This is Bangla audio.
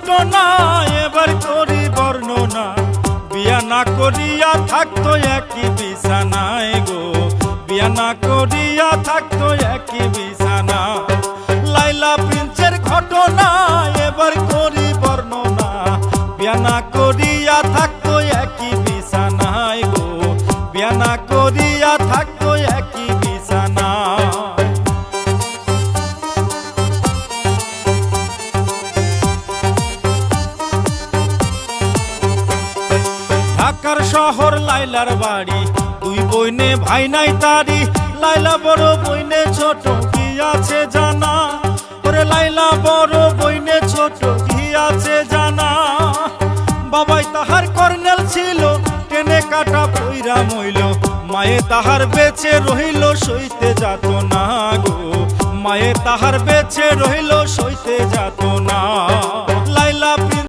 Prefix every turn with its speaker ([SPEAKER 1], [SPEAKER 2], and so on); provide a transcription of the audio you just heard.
[SPEAKER 1] ঘটনা এবার করি বর্ণনা। বিয়া না করিয়া থাকতো একই বিছানায় গো, বিয়া না করিয়া থাকতো একই বিছানা। লাইলা প্রিন্সের ঘটনা এবার করি বর্ণনা। বিয়া না করিয়া থাকতো একই বিছানায় গো, বিয়া না করিয়া থাকতো একই বিছানা। ঢাকার শহর লাইলার বাড়ি, দুই বইনে ভাই নাই তারি। লাইলা বড় বইনে ছোট, কি আছে জানা? ওরে লাইলা বড় বইনে ছোট, কি আছে জানা? বাবাই তাহার কর্নেল ছিল, টেনে কাটা পইরা মইল। মায়ে তাহার বেঁচে রহিল, সইতে যাত না গো, মায়ে তাহার বেঁচে রহিল, সইতে যাত না। লাইলা